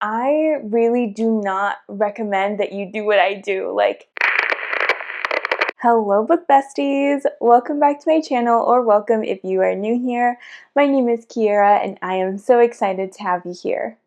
I really do not recommend that you do what I do. Like, hello book besties! Welcome back to my channel, or welcome if you are new here. My name is Kiera and I am so excited to have you here.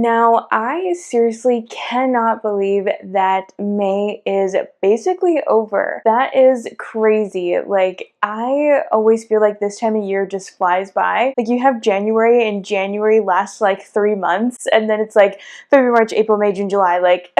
Now, I seriously cannot believe that May is basically over. That is crazy. Like, I always feel like this time of year just flies by. Like, you have January, and January lasts like 3 months, and then it's like February, March, April, May, June, July. Like,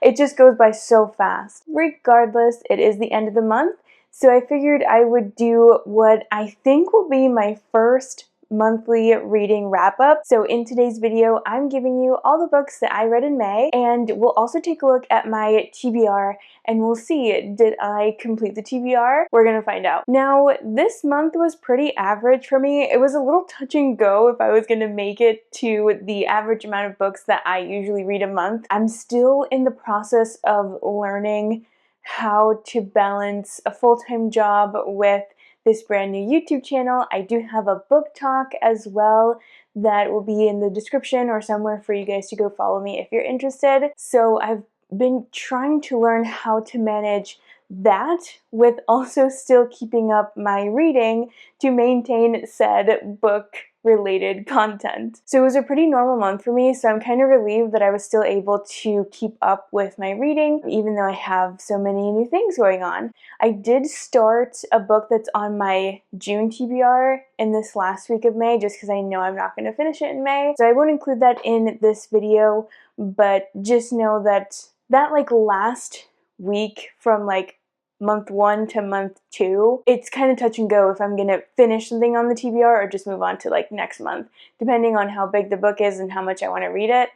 it just goes by so fast. Regardless, it is the end of the month, so I figured I would do what I think will be my first monthly reading wrap-up. So in today's video, I'm giving you all the books that I read in May, and we'll also take a look at my TBR, and we'll see, did I complete the TBR? We're gonna find out. Now, this month was pretty average for me. It was a little touch and go if I was gonna make it to the average amount of books that I usually read a month. I'm still in the process of learning how to balance a full-time job with this brand new YouTube channel. I do have a book talk as well that will be in the description or somewhere for you guys to go follow me if you're interested. So I've been trying to learn how to manage that with also still keeping up my reading to maintain said book related content. So it was a pretty normal month for me, so I'm kind of relieved that I was still able to keep up with my reading even though I have so many new things going on. I did start a book that's on my June TBR in this last week of May just because I know I'm not going to finish it in May, so I won't include that in this video, but just know that like last week from like month 1 to month 2, it's kind of touch and go if I'm gonna finish something on the TBR or just move on to like next month, depending on how big the book is and how much I want to read it.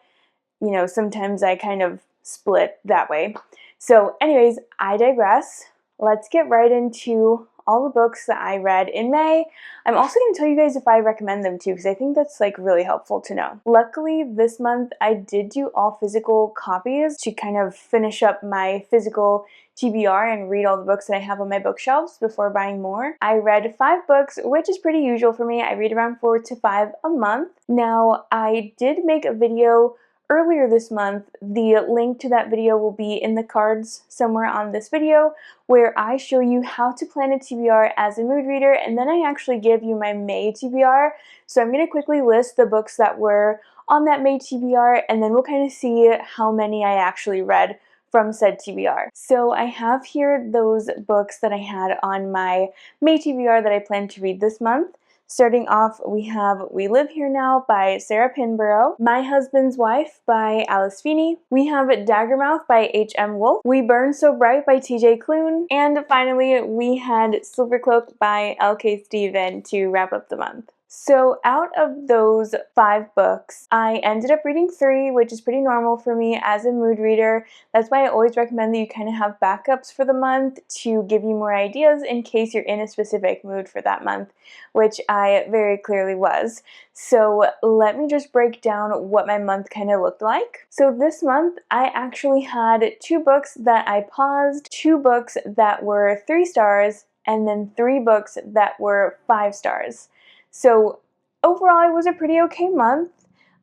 You know, sometimes I kind of split that way. So anyways, I digress. Let's get right into all the books that I read in May. I'm also going to tell you guys if I recommend them too, because I think that's like really helpful to know. Luckily, this month I did do all physical copies to kind of finish up my physical TBR and read all the books that I have on my bookshelves before buying more. I read 5 books, which is pretty usual for me. I read around 4 to 5 a month. Now, I did make a video earlier this month. The link to that video will be in the cards somewhere on this video, where I show you how to plan a TBR as a mood reader, and then I actually give you my May TBR. So I'm going to quickly list the books that were on that May TBR, and then we'll kind of see how many I actually read from said TBR. So I have here those books that I had on my May TBR that I plan to read this month. Starting off, we have We Live Here Now by Sara Pinborough, My Husband's Wife by Alice Feeney, we have Daggermouth by H.M. Wolfe, We Burn So Bright by T.J. Klune, and finally we had Silvercloack by L.K. Stephen to wrap up the month. So out of those 5 books, I ended up reading 3, which is pretty normal for me as a mood reader. That's why I always recommend that you kind of have backups for the month to give you more ideas in case you're in a specific mood for that month, which I very clearly was. So let me just break down what my month kind of looked like. So this month, I actually had 2 books that I paused, 2 books that were 3 stars, and then 3 books that were 5 stars. So overall, it was a pretty okay month.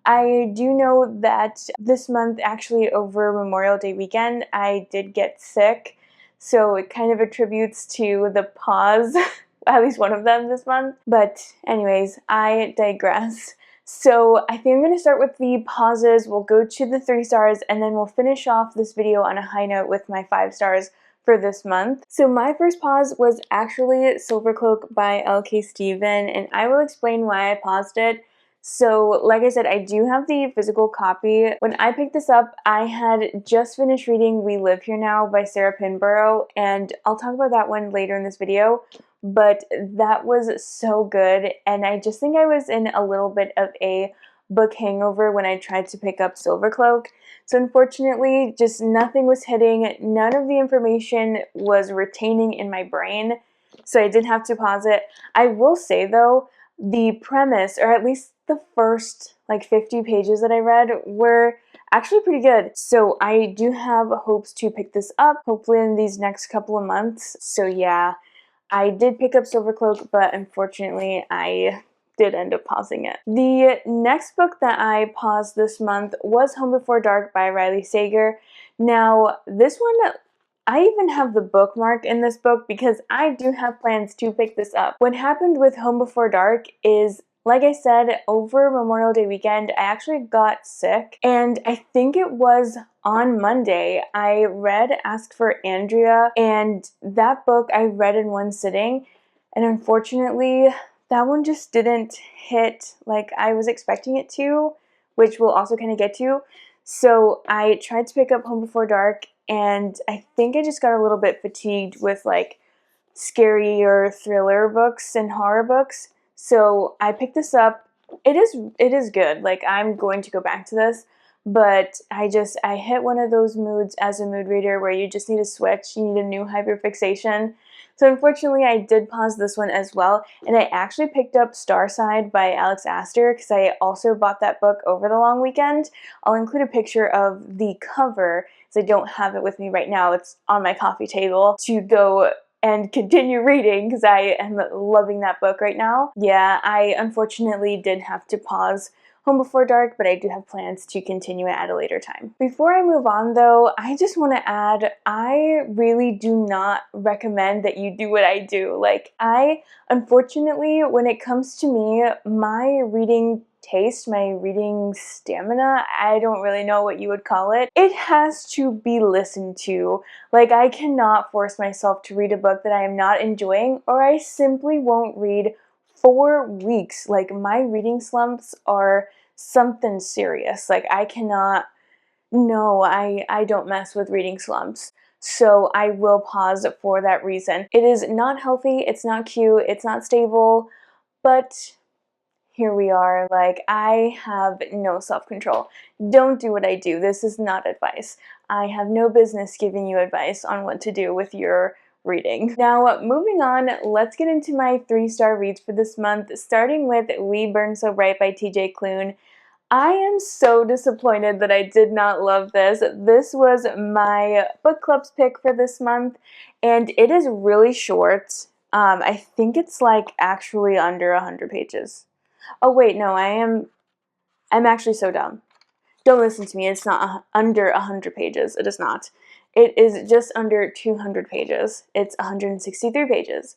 I do know that this month, actually over Memorial Day weekend, I did get sick. So it kind of attributes to the pause, at least one of them this month. But anyways, I digress. So I think I'm going to start with the pauses. We'll go to the 3 stars, and then we'll finish off this video on a high note with my 5 stars for this month. So my first pause was actually Silvercloack by L.K. Stephen, and I will explain why I paused it. So like I said, I do have the physical copy. When I picked this up, I had just finished reading We Live Here Now by Sara Pinborough, and I'll talk about that one later in this video, but that was so good, and I just think I was in a little bit of a book hangover when I tried to pick up Silvercloack. So unfortunately, just nothing was hitting, none of the information was retaining in my brain, so I did have to pause it. I will say though, the premise, or at least the first like 50 pages that I read, were actually pretty good. So I do have hopes to pick this up, hopefully in these next couple of months. So yeah, I did pick up Silvercloack, but unfortunately I did end up pausing it. The next book that I paused this month was Home Before Dark by Riley Sager. Now, this one, I even have the bookmark in this book because I do have plans to pick this up. What happened with Home Before Dark is, like I said, over Memorial Day weekend, I actually got sick, and I think it was on Monday, I read Ask for Andrea, and that book I read in one sitting, and unfortunately, that one just didn't hit like I was expecting it to, which we'll also kind of get to. So I tried to pick up Home Before Dark, and I think I just got a little bit fatigued with like scary or thriller books and horror books. So I picked this up. It is good. Like, I'm going to go back to this, but I hit one of those moods as a mood reader where you just need a switch, you need a new hyperfixation. So unfortunately I did pause this one as well, and I actually picked up Starside by Alex Aster because I also bought that book over the long weekend. I'll include a picture of the cover because I don't have it with me right now. It's on my coffee table to go and continue reading because I am loving that book right now. Yeah, I unfortunately did have to pause Home Before Dark, but I do have plans to continue it at a later time. Before I move on though, I just want to add, I really do not recommend that you do what I do. Like, unfortunately, when it comes to me, my reading taste, my reading stamina, I don't really know what you would call it. It has to be listened to. Like, I cannot force myself to read a book that I am not enjoying, or I simply won't read for weeks. Like, my reading slumps are something serious. Like, I cannot, no, I don't mess with reading slumps. So I will pause for that reason. It is not healthy, it's not cute, it's not stable, but here we are. Like, I have no self-control. Don't do what I do. This is not advice. I have no business giving you advice on what to do with your reading. Now, moving on, let's get into my 3-star reads for this month, starting with We Burn So Bright by TJ Klune. I am so disappointed that I did not love this. This was my book club's pick for this month, and it is really short. I think it's like actually under 100 pages. Oh wait, no, I'm actually so dumb. Don't listen to me, it's not under 100 pages. It is not. It is just under 200 pages. It's 163 pages.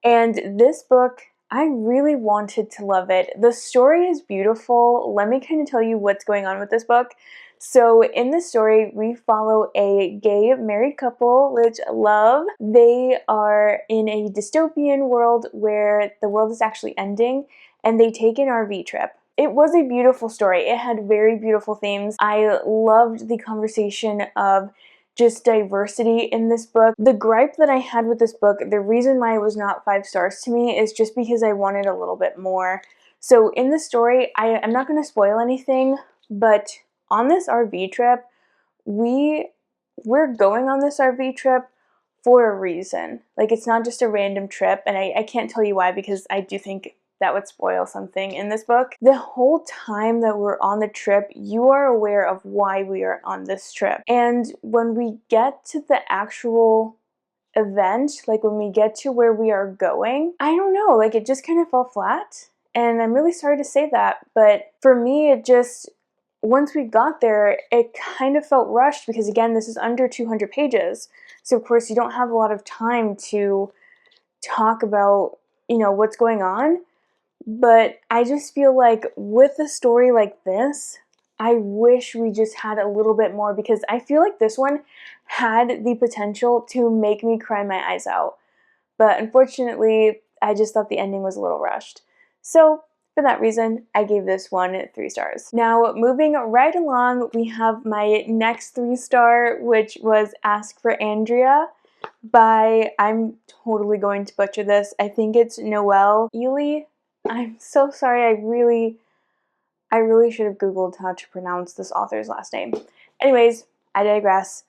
And this book, I really wanted to love it. The story is beautiful. Let me kind of tell you what's going on with this book. So in this story, we follow a gay married couple, which I love. They are in a dystopian world where the world is actually ending, and they take an RV trip. It was a beautiful story. It had very beautiful themes. I loved the conversation of just diversity in this book. The gripe that I had with this book, the reason why it was not 5 stars to me, is just because I wanted a little bit more. So in the story, I'm not going to spoil anything, but on this RV trip, we're going on this RV trip for a reason. Like, it's not just a random trip, and I can't tell you why because I do think that would spoil something in this book. The whole time that we're on the trip, you are aware of why we are on this trip. And when we get to the actual event, like when we get to where we are going, I don't know, like it just kind of fell flat. And I'm really sorry to say that, but for me, it just, once we got there, it kind of felt rushed because again, this is under 200 pages. So of course you don't have a lot of time to talk about, what's going on. But I just feel like with a story like this, I wish we just had a little bit more because I feel like this one had the potential to make me cry my eyes out. But unfortunately, I just thought the ending was a little rushed. So for that reason, I gave this one 3 stars. Now, moving right along, we have my next 3-star, which was Ask for Andrea by, I'm totally going to butcher this, I think it's Noelle. Ihli. I'm so sorry, I really should have Googled how to pronounce this author's last name. Anyways, I digress.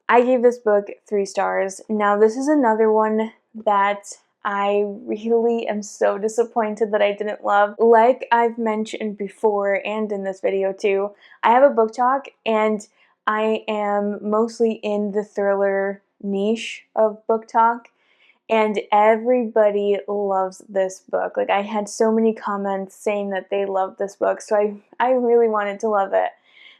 I gave this book 3 stars. Now, this is another one that I really am so disappointed that I didn't love. Like I've mentioned before and in this video too, I have a book talk and I am mostly in the thriller niche of book talk. and everybody loves this book. Like, I had so many comments saying that they loved this book, so I really wanted to love it.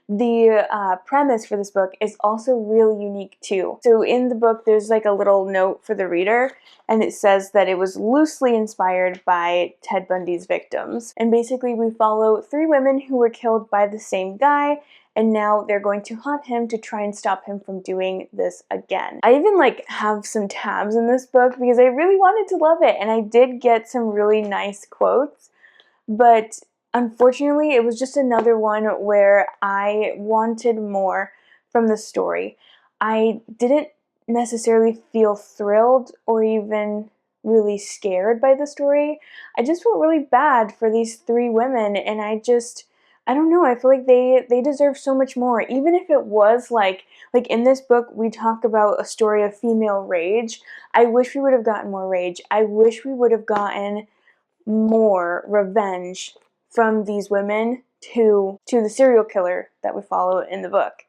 The premise for this book is also really unique too. So in the book, there's like a little note for the reader, and it says that it was loosely inspired by Ted Bundy's victims. And basically we follow 3 women who were killed by the same guy, and now they're going to hunt him to try and stop him from doing this again. I even like have some tabs in this book because I really wanted to love it, and I did get some really nice quotes, but unfortunately, it was just another one where I wanted more from the story. I didn't necessarily feel thrilled or even really scared by the story. I just felt really bad for these 3 women, and I don't know, I feel like they deserve so much more. Even if it was like in this book we talk about a story of female rage. I wish we would have gotten more rage. I wish we would have gotten more revenge from these women to the serial killer that we follow in the book.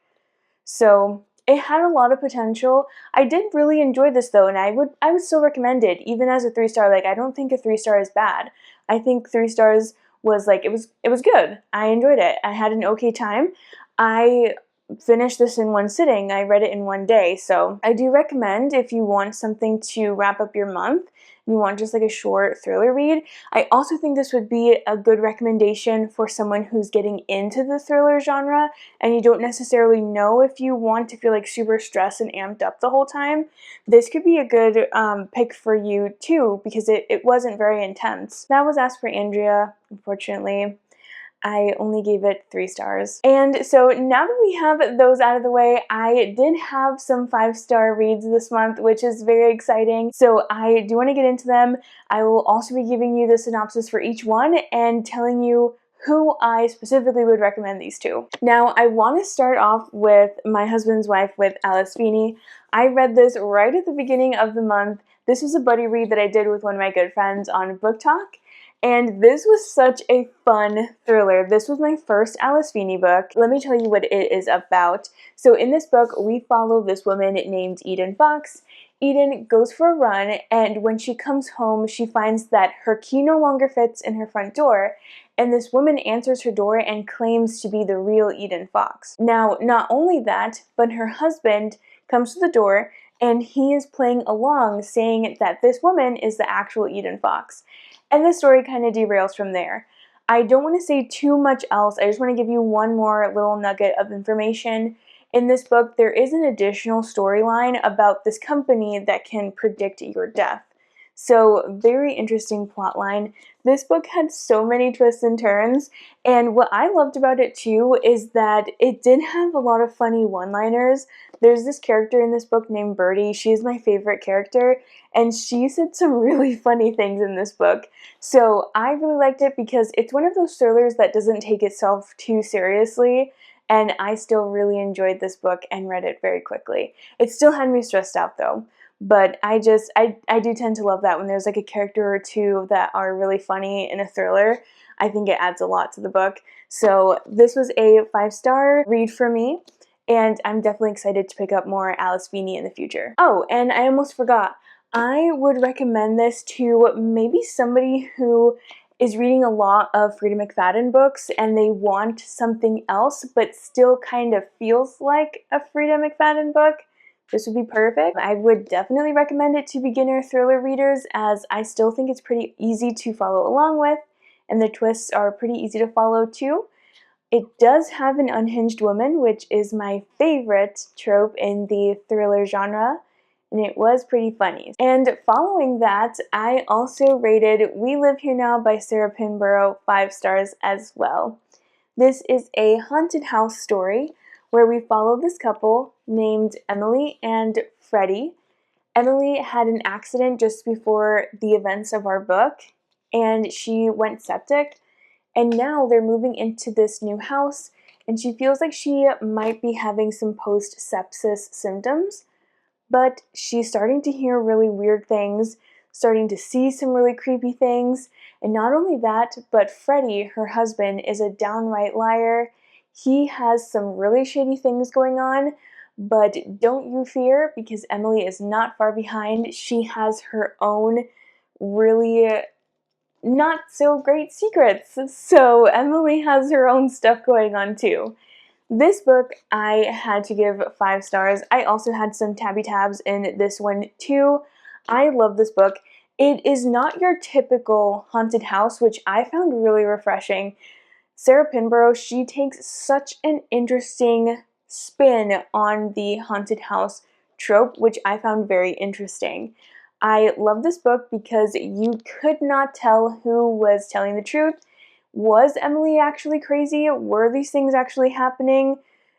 So it had a lot of potential. I did really enjoy this though, and I would still recommend it, even as a 3-star. Like, I don't think a 3-star is bad. I think 3 stars was like, it was good. I enjoyed it. I had an okay time. I finished this in one sitting. I read it in one day. So I do recommend, if you want something to wrap up your month, you want just like a short thriller read. I also think this would be a good recommendation for someone who's getting into the thriller genre and you don't necessarily know if you want to feel like super stressed and amped up the whole time. This could be a good pick for you too, because it wasn't very intense. That was Ask for Andrea, unfortunately. I only gave it 3 stars. And so now that we have those out of the way, I did have some 5-star reads this month, which is very exciting. So I do want to get into them. I will also be giving you the synopsis for each one and telling you who I specifically would recommend these to. Now, I want to start off with My Husband's Wife with Alice Feeney. I read this right at the beginning of the month. This was a buddy read that I did with one of my good friends on Book Talk. And this was such a fun thriller. This was my first Alice Feeney book. Let me tell you what it is about. So in this book, we follow this woman named Eden Fox. Eden goes for a run, and when she comes home, she finds that her key no longer fits in her front door, and this woman answers her door and claims to be the real Eden Fox. Now, not only that, but her husband comes to the door, and he is playing along, saying that this woman is the actual Eden Fox. And the story kind of derails from there. I don't want to say too much else. I just want to give you one more little nugget of information. In this book, there is an additional storyline about this company that can predict your death. So, very interesting plot line. This book had so many twists and turns, and what I loved about it too is that it did have a lot of funny one-liners. There's this character in this book named Birdie. She is my favorite character, and she said some really funny things in this book. So I really liked it because it's one of those thrillers that doesn't take itself too seriously, and I still really enjoyed this book and read it very quickly. It still had me stressed out though. But I do tend to love that when there's like a character or two that are really funny in a thriller. I think it adds a lot to the book. So this was a 5-star read for me, and I'm definitely excited to pick up more Alice Feeney in the future. Oh, and I almost forgot. I would recommend this to maybe somebody who is reading a lot of Frida McFadden books and they want something else but still kind of feels like a Frida McFadden book. This would be perfect. I would definitely recommend it to beginner thriller readers, as I still think it's pretty easy to follow along with, and the twists are pretty easy to follow too. It does have an unhinged woman, which is my favorite trope in the thriller genre, and it was pretty funny. And following that, I also rated We Live Here Now by Sara Pinborough 5 stars as well. This is a haunted house story where we follow this couple named Emily and Freddie. Emily had an accident just before the events of our book, and she went septic, and now they're moving into this new house, and she feels like she might be having some post-sepsis symptoms, but she's starting to hear really weird things, starting to see some really creepy things, and not only that, but Freddie, her husband, is a downright liar. He has some really shady things going on, but don't you fear, because Emily is not far behind. She has her own really not so great secrets. So Emily has her own stuff going on too. This book I had to give 5 stars. I also had some tabby tabs in this one too. I love this book. It is not your typical haunted house, which I found really refreshing. Sarah Pinborough, she takes such an interesting spin on the haunted house trope, which I found very interesting. I love this book because you could not tell who was telling the truth. Was Emily actually crazy? Were these things actually happening?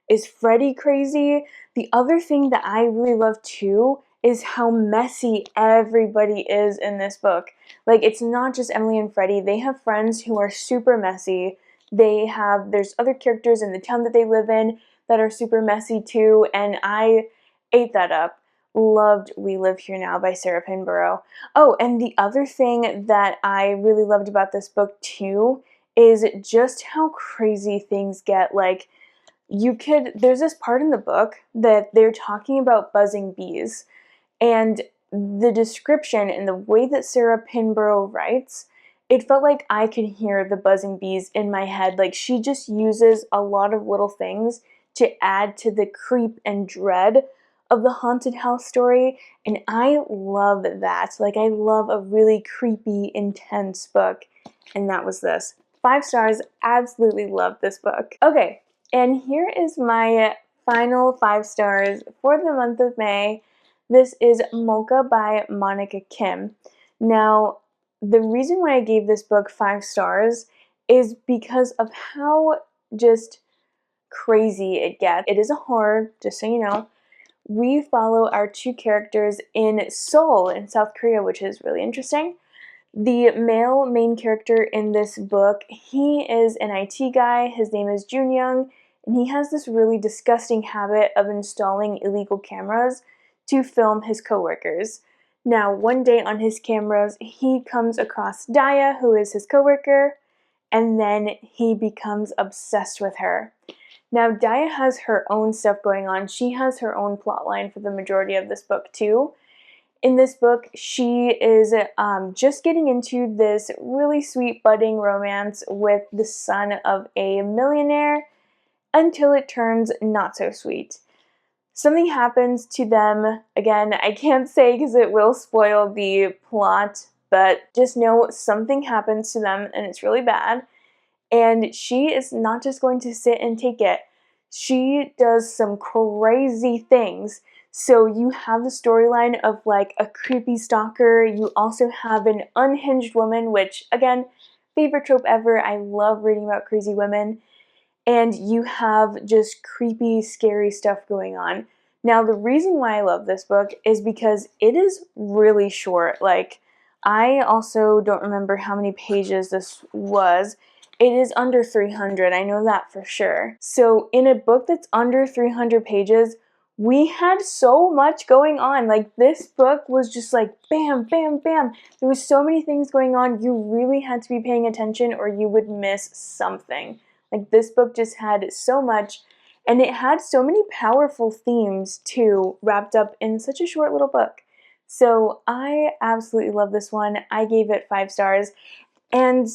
Is Freddie crazy? The other thing that I really love too is how messy everybody is in this book. Like, it's not just Emily and Freddie. They have friends who are super messy. There's other characters in the town that they live in that are super messy too, and I ate that up. Loved We Live Here Now by Sarah Pinborough. Oh, and the other thing that I really loved about this book too is just how crazy things get. Like, there's this part in the book that they're talking about buzzing bees, and the description and the way that Sarah Pinborough writes, it felt like I could hear the buzzing bees in my head. Like, she just uses a lot of little things to add to the creep and dread of the haunted house story, and I love that. Like, I love a really creepy, intense book, and that was this. 5 stars, absolutely love this book. Okay, and here is my final 5 stars for the month of May. This is Molka by Monika Kim. Now, the reason why I gave this book 5 stars is because of how just crazy it gets. It is a horror, just so you know. We follow our 2 characters in Seoul in South Korea, which is really interesting. The male main character in this book, he is an IT guy. His name is Junyoung, and he has this really disgusting habit of installing illegal cameras to film his coworkers. Now, one day on his cameras, he comes across Daya, who is his coworker, and then he becomes obsessed with her. Now, Daya has her own stuff going on. She has her own plotline for the majority of this book too. In this book, she is just getting into this really sweet budding romance with the son of a millionaire until it turns not so sweet. Something happens to them. Again, I can't say because it will spoil the plot, but just know something happens to them and it's really bad. And she is not just going to sit and take it. She does some crazy things. So you have the storyline of like a creepy stalker. You also have an unhinged woman, which, again, favorite trope ever. I love reading about crazy women. And you have just creepy, scary stuff going on. Now, the reason why I love this book is because it is really short. Like, I also don't remember how many pages this was. It is under 300, I know that for sure. So in a book that's under 300 pages, we had so much going on. Like, this book was just like bam, bam, bam. There was so many things going on. You really had to be paying attention or you would miss something. Like, this book just had so much, and it had so many powerful themes too, wrapped up in such a short little book. So I absolutely love this one. I gave it 5 stars, and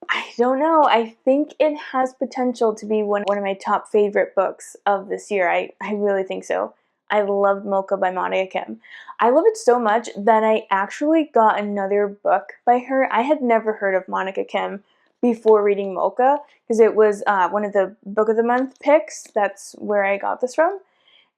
I don't know, I think it has potential to be one of my top favorite books of this year. I really think so. I loved Molka by Monika Kim. I love it so much that I actually got another book by her. I had never heard of Monika Kim before reading Molka, because it was one of the Book of the Month picks. That's where I got this from.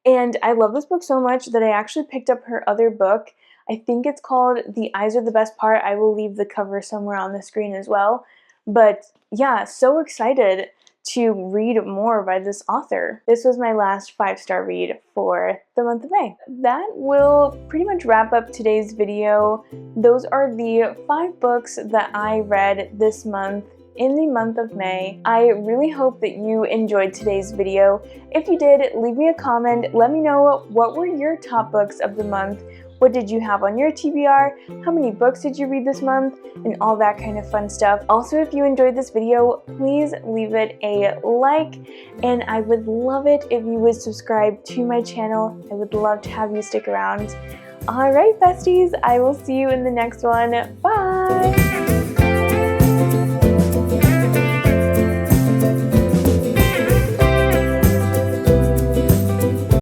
And I love this book so much that I actually picked up her other book. I think it's called The Eyes Are the Best Part. I will leave the cover somewhere on the screen as well. But yeah, so excited to read more by this author. This was my last 5-star read for the month of May. That will pretty much wrap up today's video. Those are the 5 books that I read this month in the month of May. I really hope that you enjoyed today's video. If you did, leave me a comment. Let me know what were your top books of the month. What did you have on your TBR? How many books did you read this month? And all that kind of fun stuff. Also, if you enjoyed this video, please leave it a like, and I would love it if you would subscribe to my channel. I would love to have you stick around. Alright, besties, I will see you in the next one. Bye!